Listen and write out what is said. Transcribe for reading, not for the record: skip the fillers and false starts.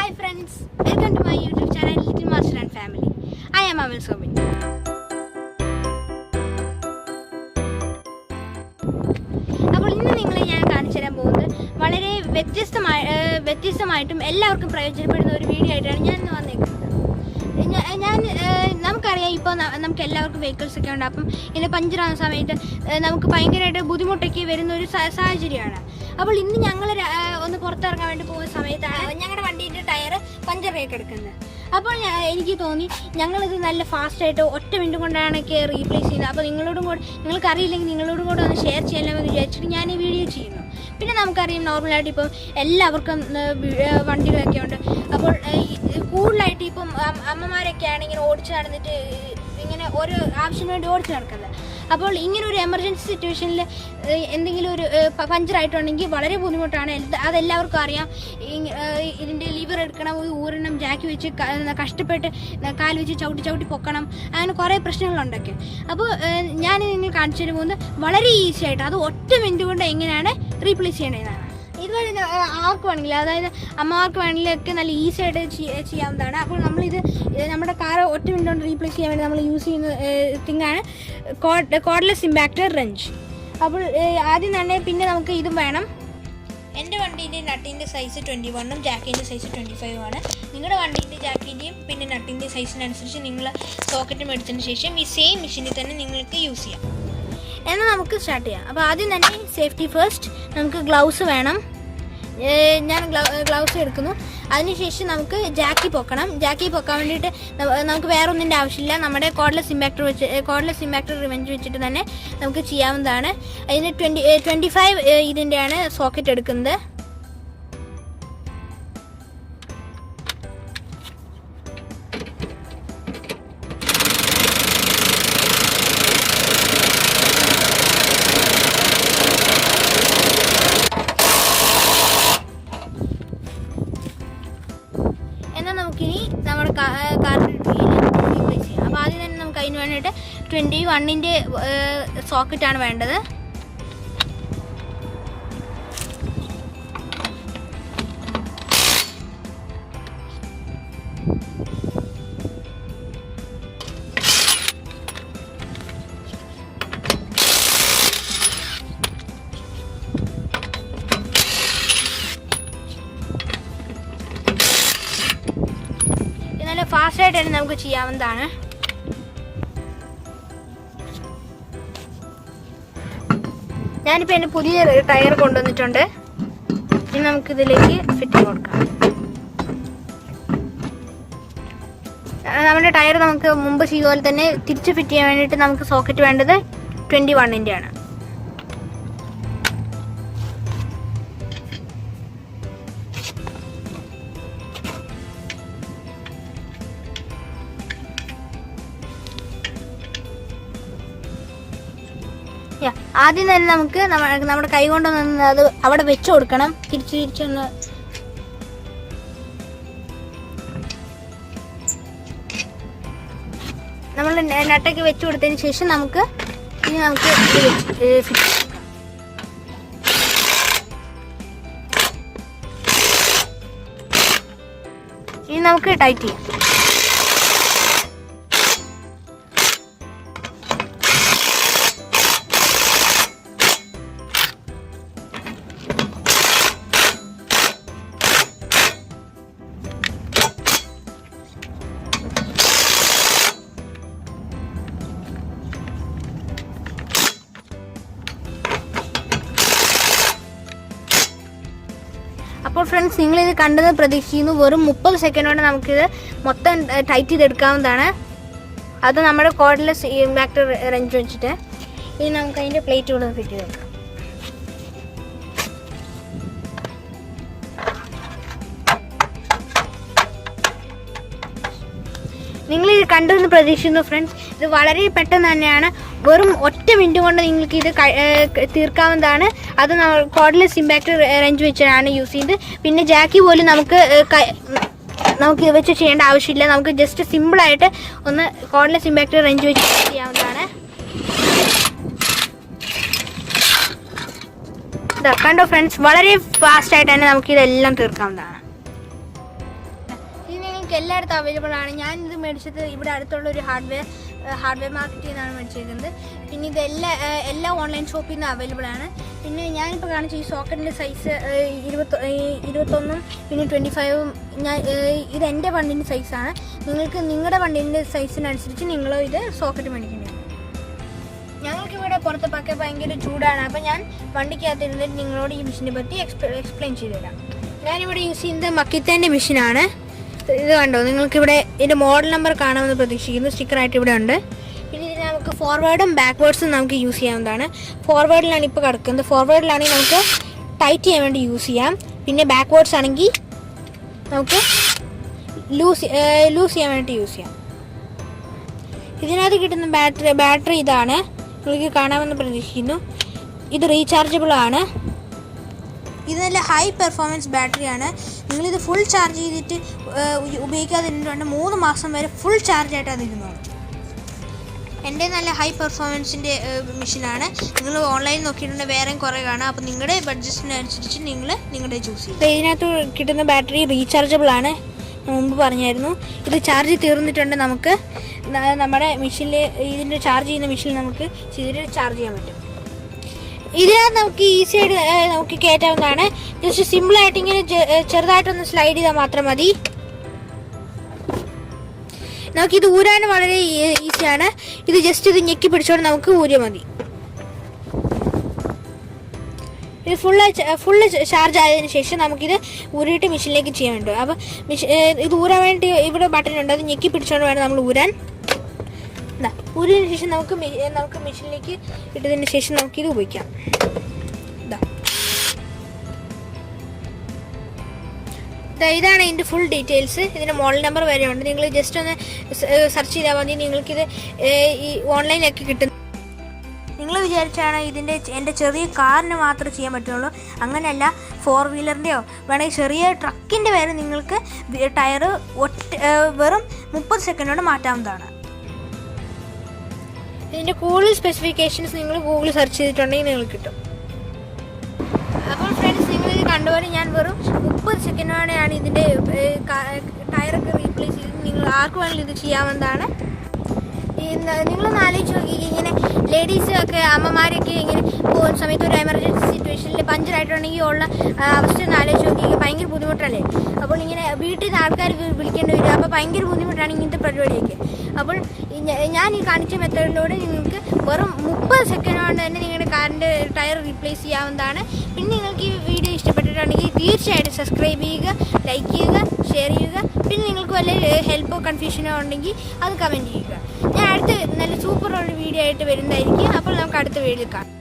Hi friends, welcome to my YouTube channel Little Master and Family. I am Amal Sobin. അപ്പോൾ ഇന്ന് നിങ്ങളെ ഞാൻ കാണിച്ചു തരാൻ പോകുന്നത് വളരെ വ്യത്യസ്തമായിട്ടും എല്ലാവർക്കും പ്രയോജനപ്പെടുന്ന ഒരു വീഡിയോ ആയിട്ടാണ് ഞാൻ ഇന്ന് വന്നേക്കുന്നത്. നമുക്കറിയാം ഇപ്പോൾ നമുക്ക് എല്ലാവർക്കും വെഹിക്കിൾസ് ഒക്കെ ഉണ്ട്. അപ്പം ഇങ്ങനെ പഞ്ചറാകുന്ന സമയത്ത് നമുക്ക് ഭയങ്കരമായിട്ട് ബുദ്ധിമുട്ടൊക്കെ വരുന്ന ഒരു സാഹചര്യമാണ്. അപ്പോൾ ഇന്ന് ഞങ്ങൾ ഒന്ന് പുറത്തിറങ്ങാൻ വേണ്ടി പോകുന്ന സമയത്താണ് ഞങ്ങളുടെ വണ്ടീൻ്റെ ടയർ പഞ്ചറായിട്ട് എടുക്കുന്നത്. അപ്പോൾ എനിക്ക് തോന്നി ഞങ്ങളിത് നല്ല ഫാസ്റ്റായിട്ട് ഒറ്റ മിനിറ്റ് കൊണ്ടാണ് റീപ്ലേസ് ചെയ്യുന്നത്. അപ്പോൾ നിങ്ങൾക്ക് അറിയില്ലെങ്കിൽ നിങ്ങളോടും കൂടെ ഒന്ന് ഷെയർ ചെയ്യാമെന്ന് വിചാരിച്ചിട്ട് ഞാൻ ഈ വീഡിയോ ചെയ്യുന്നു. പിന്നെ നമുക്കറിയാം നോർമലായിട്ട് ഇപ്പം എല്ലാവർക്കും വണ്ടികളൊക്കെ ഉണ്ട്. അപ്പോൾ കൂടുതലായിട്ട് ഇപ്പം അമ്മമാരൊക്കെയാണ് ഇങ്ങനെ ഓടിച്ച് നടന്നിട്ട് ഇങ്ങനെ ഓരോ ആവശ്യത്തിന് വേണ്ടി ഓടിച്ച് നടക്കുന്നത്. അപ്പോൾ ഇങ്ങനെ ഒരു എമർജൻസി സിറ്റുവേഷനിൽ എന്തെങ്കിലും ഒരു പഞ്ചറായിട്ടുണ്ടെങ്കിൽ വളരെ ബുദ്ധിമുട്ടാണ്. അതെല്ലാവർക്കും അറിയാം. ഇതിൻ്റെ ലിവർ എടുക്കണം, ഊരണം, ജാക്കി വെച്ച് കഷ്ടപ്പെട്ട് കാല് വെച്ച് ചവിട്ടി പൊക്കണം, അങ്ങനെ കുറേ പ്രശ്നങ്ങളുണ്ടൊക്കെ. അപ്പോൾ ഞാൻ നിങ്ങൾ കാണിച്ചു തരുമ്പോൾ വളരെ ഈസി ആയിട്ട് അത് ഒറ്റ മിനിറ്റ് കൊണ്ട് എങ്ങനെയാണ് റീപ്ലേസ് ചെയ്യേണ്ടതാണ്. ഇതുപോലെ ആർക്ക് വേണമെങ്കിലും, അതായത് അമ്മമാർക്ക് വേണമെങ്കിലൊക്കെ നല്ല ഈസി ആയിട്ട് ചെയ്യാവുന്നതാണ്. അപ്പോൾ നമ്മളിത് നമ്മുടെ കാർ ഒറ്റ മിനിറ്റ് കൊണ്ട് റീപ്ലേസ് ചെയ്യാൻ വേണ്ടി നമ്മൾ യൂസ് ചെയ്യുന്ന തിങ്ങാണ് കോർഡ്ലെസ് ഇമ്പാക്റ്റർ റെഞ്ച്. അപ്പോൾ ആദ്യം തന്നെ പിന്നെ നമുക്ക് ഇതും വേണം. എൻ്റെ വണ്ടീൻ്റെ നട്ടിൻ്റെ സൈസ് 21ഉം ജാക്കിൻ്റെ സൈസ് 25ഉമാണ്. നിങ്ങളുടെ വണ്ടീൻ്റെ ജാക്കിൻ്റെയും പിന്നെ നട്ടിൻ്റെ സൈസിനനുസരിച്ച് നിങ്ങൾ സോക്കറ്റ് മേടിച്ചതിന് ശേഷം ഈ സെയിം മെഷീനിൽ തന്നെ നിങ്ങൾക്ക് യൂസ് ചെയ്യാം. എന്നാൽ നമുക്ക് സ്റ്റാർട്ട് ചെയ്യാം. അപ്പോൾ ആദ്യം തന്നെ സേഫ്റ്റി ഫസ്റ്റ്, നമുക്ക് ഗ്ലൗസ് വേണം. ഞാൻ ഗ്ലൗസ് എടുക്കുന്നു. അതിനുശേഷം നമുക്ക് ജാക്കി പൊക്കാൻ വേണ്ടിയിട്ട് നമുക്ക് വേറെ ഒന്നിൻ്റെ ആവശ്യമില്ല. നമ്മുടെ കോർഡ്ലെസ് ഇമ്പാക്റ്റർ റിവെഞ്ച് വെച്ചിട്ട് തന്നെ നമുക്ക് ചെയ്യാവുന്നതാണ്. അതിന് 25 ഇതിൻ്റെയാണ് സോക്കറ്റ് എടുക്കുന്നത്. എന്നാൽ നമുക്കിനി നമ്മുടെ കാറിൻ്റെ റീപ്ലേസ് ചെയ്യാം. അപ്പോൾ ആദ്യം തന്നെ നമുക്ക് അതിന് വേണ്ടിയിട്ട് 21ൻ്റെ സോക്കറ്റാണ് വേണ്ടത്. ഫാസ്റ്റായിട്ട് തന്നെ നമുക്ക് ചെയ്യാവുന്നതാണ്. ഞാനിപ്പോൾ എൻ്റെ പുതിയ ടയർ കൊണ്ടുവന്നിട്ടുണ്ട്. ഇനി നമുക്കിതിലേക്ക് ഫിറ്റ് ചെയ്ത് കൊടുക്കാം. നമ്മുടെ ടയർ നമുക്ക് മുമ്പ് ചെയ്ത പോലെ തന്നെ തിരിച്ച് ഫിറ്റ് ചെയ്യാൻ വേണ്ടിയിട്ട് നമുക്ക് സോക്കറ്റ് വേണ്ടത് 21ൻ്റെ ആണ്. ആദ്യം തന്നെ നമുക്ക് നമ്മുടെ കൈ കൊണ്ടൊന്ന് അത് അവിടെ വെച്ച് കൊടുക്കണം. തിരിച്ചൊന്ന് നമ്മൾ നട്ടൊക്കെ വെച്ച് കൊടുത്തതിന് ശേഷം ഇനി നമുക്ക് ടൈറ്റ് ചെയ്യാം. അപ്പോൾ ഫ്രണ്ട്സ്, നിങ്ങളിത് കണ്ടത് പ്രതീക്ഷിക്കുന്നു. വെറും 30 സെക്കൻഡ് കൊണ്ട് നമുക്കിത് മൊത്തം ടൈറ്റ് ചെയ്തെടുക്കാവുന്നതാണ്. അത് നമ്മുടെ കോർഡ്ലെസ് ഇമ്പാക്റ്റർ റെഞ്ച് വെച്ചിട്ട്. ഇനി നമുക്ക് അതിൻ്റെ പ്ലേറ്റ് കൂടെ ഫിറ്റ് ചെയ്തെടുക്കാം. നിങ്ങളിത് കണ്ടെന്ന് പ്രതീക്ഷിക്കുന്നു ഫ്രണ്ട്സ്. ഇത് വളരെ പെട്ടെന്ന് തന്നെയാണ്. വെറും ഒറ്റ മിനിറ്റ് കൊണ്ട് നിങ്ങൾക്ക് ഇത് തീർക്കാവുന്നതാണ്. അത് നമ്മൾ കോർഡ്ലെസ് ഇമ്പാക്റ്റർ റെഞ്ച് വെച്ചാണ് യൂസ് ചെയ്ത്. പിന്നെ ജാക്കി പോലും നമുക്ക് വെച്ച് ചെയ്യേണ്ട ആവശ്യമില്ല. നമുക്ക് ജസ്റ്റ് സിമ്പിളായിട്ട് ഒന്ന് കോർഡ്ലെസ് ഇമ്പാക്റ്റർ റെഞ്ച് വെച്ച് ചെയ്യാവുന്നതാണ്. കണ്ടോ ഫ്രണ്ട്സ്, വളരെ ഫാസ്റ്റായിട്ട് തന്നെ നമുക്ക് ഇതെല്ലാം തീർക്കാവുന്നതാണ്. നിങ്ങൾക്ക് എല്ലായിടത്തും അവൈലബിൾ ആണ്. ഞാനിത് മേടിച്ചത് ഇവിടെ അടുത്തുള്ള ഒരു ഹാർഡ്വെയർ മാർക്കറ്റിൽ നിന്നാണ് മേടിച്ചിരിക്കുന്നത്. പിന്നെ ഇത് എല്ലാ ഓൺലൈൻ ഷോപ്പിൽ നിന്ന് അവൈലബിൾ ആണ്. പിന്നെ ഞാനിപ്പോൾ കാണിച്ച ഈ സോക്കറ്റിൻ്റെ സൈസ് 21 പിന്നെ 25. ഇത് എൻ്റെ വണ്ടിൻ്റെ സൈസാണ്. നിങ്ങൾക്ക് നിങ്ങളുടെ വണ്ടിൻ്റെ സൈസിനനുസരിച്ച് നിങ്ങൾ ഇത് സോക്കറ്റ് മേടിക്കേണ്ടി വരും. ഞങ്ങൾക്കിവിടെ പുറത്തൊക്കെ ഭയങ്കര ചൂടാണ്. അപ്പോൾ ഞാൻ വണ്ടിക്കകത്ത് ഇരുന്നിട്ട് നിങ്ങളോട് ഈ മെഷീനെ പറ്റി എക്സ്പ്ലെയിൻ ചെയ്തു തരാം. ഞാനിവിടെ യൂസ് ചെയ്യുന്നത് മക്കിത്തേൻ്റെ മെഷീനാണ്. ഇത് കണ്ടോ, നിങ്ങൾക്കിവിടെ ഇതിൻ്റെ മോഡൽ നമ്പർ കാണാമെന്ന് പ്രതീക്ഷിക്കുന്നു. സ്റ്റിക്കറായിട്ട് ഇവിടെ ഉണ്ട്. പിന്നെ ഇതിന് നമുക്ക് ഫോർവേഡും ബാക്ക്വേർഡ്സും നമുക്ക് യൂസ് ചെയ്യാവുന്നതാണ്. ഫോർവേഡിലാണ് ഇപ്പോൾ കിടക്കുന്നത്. ഫോർവേഡിലാണെങ്കിൽ നമുക്ക് ടൈറ്റ് ചെയ്യാൻ വേണ്ടി യൂസ് ചെയ്യാം. പിന്നെ ബാക്ക്വേർഡ്സ് ആണെങ്കിൽ നമുക്ക് ലൂസ് ചെയ്യാൻ വേണ്ടി യൂസ് ചെയ്യാം. ഇതിനകത്ത് കിട്ടുന്ന ബാറ്ററി ഇതാണ്, നിങ്ങൾക്ക് കാണാമെന്ന് പ്രതീക്ഷിക്കുന്നു. ഇത് റീചാർജബിൾ ആണ്. ഇത് നല്ല ഹൈ പെർഫോമൻസ് ബാറ്ററിയാണ്. നിങ്ങളിത് ഫുൾ ചാർജ് ചെയ്തിട്ട് ഉപയോഗിക്കാതിരുന്നിട്ടുണ്ട് 3 മാസം വരെ ഫുൾ ചാർജായിട്ട് അതിരുന്നോളൂ. എൻ്റെ നല്ല ഹൈ പെർഫോമൻസിൻ്റെ മെഷീനാണ്. നിങ്ങൾ ഓൺലൈനിൽ നോക്കിയിട്ടുണ്ടെങ്കിൽ വേറെയും കുറേ കാണാം. അപ്പോൾ നിങ്ങളുടെ ബഡ്ജറ്റിനനുസരിച്ച് നിങ്ങളുടെ ചൂസ് ചെയ്യും. ഇതിനകത്ത് കിട്ടുന്ന ബാറ്ററി റീചാർജബിൾ ആണ്, മുമ്പ് പറഞ്ഞായിരുന്നു. ഇത് ചാർജ് തീർന്നിട്ടുണ്ട് നമുക്ക് നമ്മുടെ മെഷീനിൽ, ഇതിൻ്റെ ചാർജ് ചെയ്യുന്ന മെഷീനിൽ നമുക്ക് ചെയ്തിട്ട് ചാർജ് ചെയ്യാൻ പറ്റും. ഇതിനകത്ത് നമുക്ക് ഈസി ആയിട്ട് നമുക്ക് കയറ്റാവുന്നതാണ്. ജസ്റ്റ് സിമ്പിളായിട്ട് ഇങ്ങനെ ചെറുതായിട്ടൊന്ന് സ്ലൈഡ് ചെയ്താൽ മാത്രം മതി. നമുക്കിത് ഊരാനും വളരെ ഈസിയാണ്. ഇത് ജസ്റ്റ് ഇത് ഞെക്കി പിടിച്ചോണ്ട് നമുക്ക് ഊരിയാൽ മതി. ഇത് ഫുള്ള് ചാർജ് ആയതിനു ശേഷം നമുക്കിത് ഊരിയിട്ട് മെഷീനിലേക്ക് ചെയ്യാൻ വേണ്ടി. അപ്പോൾ ഇത് ഊരാൻ വേണ്ടി ഇവിടെ ബട്ടൺ ഉണ്ട്, അത് ഞെക്കി പിടിച്ചോണ്ട് വേണം നമ്മൾ ഊരാൻ. ഊരിയതിന് ശേഷം നമുക്ക് മെഷീനിലേക്ക് ഇട്ടതിന് ശേഷം നമുക്കിത് ഉപയോഗിക്കാം. ഇതാണ് ഇതിൻ്റെ ഫുൾ ഡീറ്റെയിൽസ്. ഇതിൻ്റെ മോഡൽ നമ്പർ വരെ ഉണ്ട്. നിങ്ങൾ ജസ്റ്റ് ഒന്ന് സെർച്ച് ചെയ്താൽ മതി. നിങ്ങൾക്കിത് ഈ ഓൺലൈനിലൊക്കെ കിട്ടും. നിങ്ങൾ വിചാരിച്ചാണ് എൻ്റെ ചെറിയ കാറിന് മാത്രമേ ചെയ്യാൻ പറ്റുള്ളൂ. അങ്ങനെയല്ല, 4 വീലറിൻ്റെയോ വേണമെങ്കിൽ ചെറിയ ട്രക്കിൻ്റെ വരെ നിങ്ങൾക്ക് ടയർ വെറും 30 സെക്കൻഡ് കൊണ്ട് മാറ്റാവുന്നതാണ്. ഇതിൻ്റെ കൂടുതൽ സ്പെസിഫിക്കേഷൻസ് നിങ്ങൾ ഗൂഗിളിൽ സെർച്ച് ചെയ്തിട്ടുണ്ടെങ്കിൽ നിങ്ങൾക്ക് കിട്ടും. അപ്പോൾ ഫ്രണ്ട്സ്, നിങ്ങളിത് കണ്ടുപോലെ ഞാൻ വെറും 30 സെക്കൻഡോടെയാണ് ഇതിൻ്റെ ടയറൊക്കെ റീപ്ലേസ് ചെയ്ത് നിങ്ങൾ ആർക്ക് വേണമെങ്കിലും ഇത് ചെയ്യാവുന്നതാണ്. നിങ്ങളൊന്ന് ആലോചിച്ച് നോക്കി, ഇങ്ങനെ ലേഡീസൊക്കെ അമ്മമാരൊക്കെ ഇങ്ങനെ പോകുന്ന സമയത്ത് ഒരു എമർജൻസി സിറ്റുവേഷനിൽ പഞ്ചറായിട്ടുണ്ടെങ്കിൽ ഉള്ള അവസ്ഥ ഒന്ന് ആലോചിച്ച് നോക്കി. ഭയങ്കര ബുദ്ധിമുട്ടല്ലേ? അപ്പോൾ ഇങ്ങനെ വീട്ടിൽ നിന്ന് ആൾക്കാർ വിളിക്കേണ്ടി വരും. അപ്പോൾ ഭയങ്കര ബുദ്ധിമുട്ടാണ് ഇങ്ങനത്തെ പരിപാടിയൊക്കെ. അപ്പോൾ ഞാൻ ഈ കാണിച്ച മെത്തേഡിലൂടെ നിങ്ങൾക്ക് വെറും 30 സെക്കൻഡ് കൊണ്ട് തന്നെ നിങ്ങളുടെ കാറിൻ്റെ ടയർ റീപ്ലേസ് ചെയ്യാവുന്നതാണ്. പിന്നെ നിങ്ങൾക്ക് ഈ വീഡിയോ ഇഷ്ടപ്പെട്ടിട്ടുണ്ടെങ്കിൽ തീർച്ചയായിട്ടും സബ്സ്ക്രൈബ് ചെയ്യുക, ലൈക്ക് ചെയ്യുക, ഷെയർ ചെയ്യുക. പിന്നെ നിങ്ങൾക്ക് വല്ല ഹെൽപ്പോ കൺഫ്യൂഷനോ ഉണ്ടെങ്കിൽ അത് കമൻറ്റ് ചെയ്യുക. ഞാൻ അടുത്ത നല്ല സൂപ്പർ ഒരു വീഡിയോ ആയിട്ട് വരുന്നതായിരിക്കും. അപ്പോൾ നമുക്ക് അടുത്ത വീഡിയോയിൽ കാണാം.